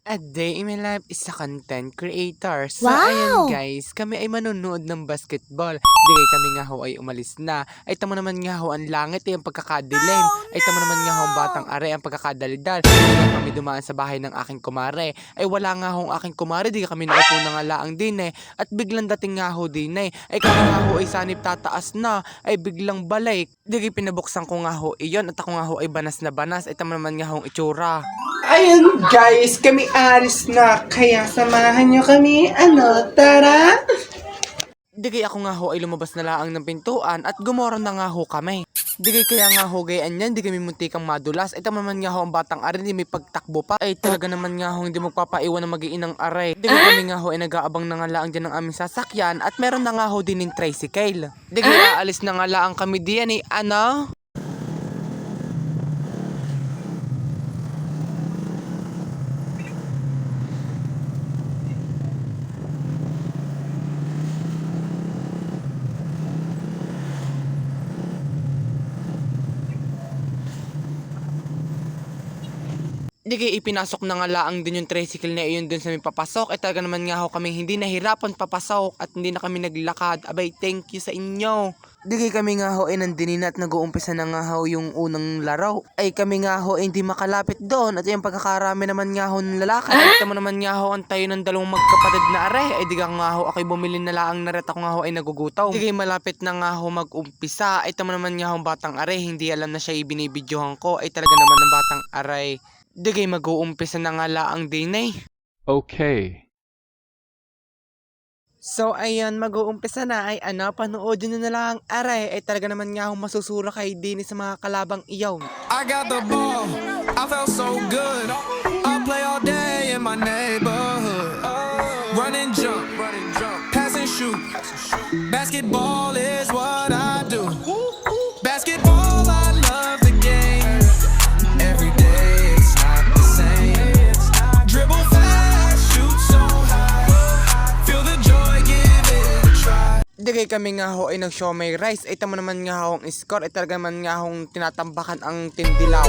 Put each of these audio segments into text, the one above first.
A day in my life is a content creator. So, Wow! ayan guys, kami ay manonood ng basketball. Di kami nga ho ay umalis na. Ay tamo naman nga ho ang langit ay ang pagkakadilim. Ay tamo naman nga ho ang batang are ang pagkakadalidal. Ay kami dumaan sa bahay ng aking kumare. Ay wala nga ho ang aking kumare, di kami naupo na nga laang din eh. At biglang dating nga ho din eh. Ay kami nga ho ay sanip tataas na. Ay biglang balik. Di pinabuksan ko nga ho iyon at ako nga ho ay banas na banas. Ay tamo naman nga ho ang itsura. Ayun guys, kami alis na. Kaya samahan nyo kami. Tara? Digay ako nga ho ay lumabas na laang ng pintuan at gumoro na nga ho kami. Digay kaya nga ho gayaan yan, di kami muntikang madulas. Ito naman nga ho ang batang aray, di may pagtakbo pa. Ay talaga naman nga ho hindi magpapaiwan ng mag-iinang aray. Digay kami nga ho ay nag-aabang na nga laang dyan ng aming sasakyan at meron na nga ho din ng tricycle. Digay aalis na nga laang kami diyan eh, ano? Di kaya ipinasok na nga laang din yung tricycle na iyon dun sa may papasok. Talaga naman nga ho kami hindi nahirapan papasok at hindi na kami naglakad. Abay, thank you sa inyo. Di kaya kami nga ho ay nandinin at nag-uumpisa na nga ho yung unang laro. Ay kami nga ho ay hindi makalapit doon. At yung pagkakarami naman nga ho ng lalakad. Ay tamo naman nga ho ang tayo ng dalawang magkapatid na are. Ay di ka nga ho ako'y bumili na laang naret ako nga ho ay nagugutaw. Di kaya malapit na nga ho mag-umpisa. Ay tamo naman nga ho ang batang are. Hindi alam na siya ibinibidyohan ko. Ay talaga naman ang batang aray. Di kayo mag-uumpisa na nga laang din eh. Okay. So ayun, mag-uumpisa na ay panoodin nyo na lang aray. Ay talaga naman nga akong masusura kay din sa mga kalabang iyaw. I got the ball, I felt so good. I play all day in my neighborhood. Run and jump, pass and shoot. Basketball is what I do. Basketball, I love the game. Every day it's not the same. Dribble fast, shoot so high. Feel the joy, give it a try. Di kayo kami nga ho ay nag-show may rice. Ay tamo naman nga ho ang score. Ay talaga naman nga ho tinatambakan ang Team Dilaw.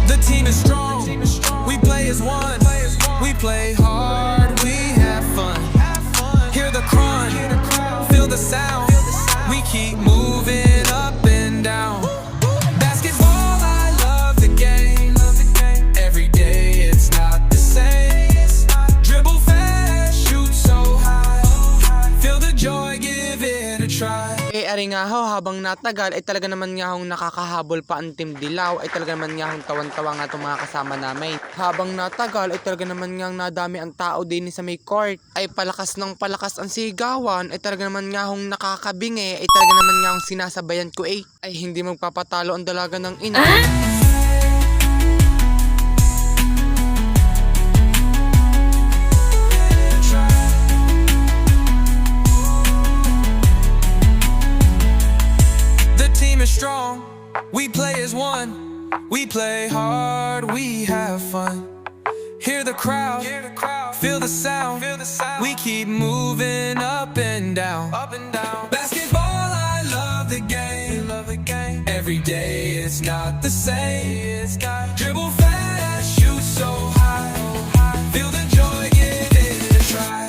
The team is strong, we play as one. We play hard, we have fun. Hear the crunch, feel the sound. We keep moving up and down. Basketball, I love the game. Every day it's not the same. Dribble fast, shoot so high. Feel the joy, give it a try. Ari nga ho, habang natagal ay talaga naman nga hong nakakahabol pa ang Team Dilaw. Ay talaga naman nga hong tawan-tawa nga itong mga kasama namin. Habang natagal ay talaga naman nga nadami ang tao din sa may court. Ay palakas ng palakas ang sigawan. Ay talaga naman nga hong nakakabingi. Ay talaga naman nga hong sinasabayan ko ay hindi magpapatalo ang dalaga ng ina. Strong, we play as one. We play hard, we have fun. Hear the crowd, feel the sound. We keep moving up and down. Basketball, I love the game. Every day it's not the same. Dribble fast, shoot so high. Feel the joy, give it a try.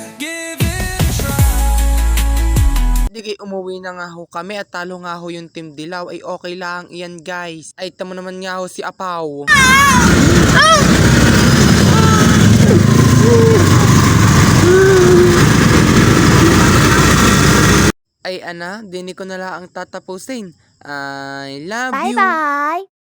Di umuwi na nga ho kami at talo nga ho yung Team Dilaw. Ay okay lang iyan guys. Ay tamo naman nga ho si Apaw. Ay dini ko na lang tatapusin. I love you. Bye-bye!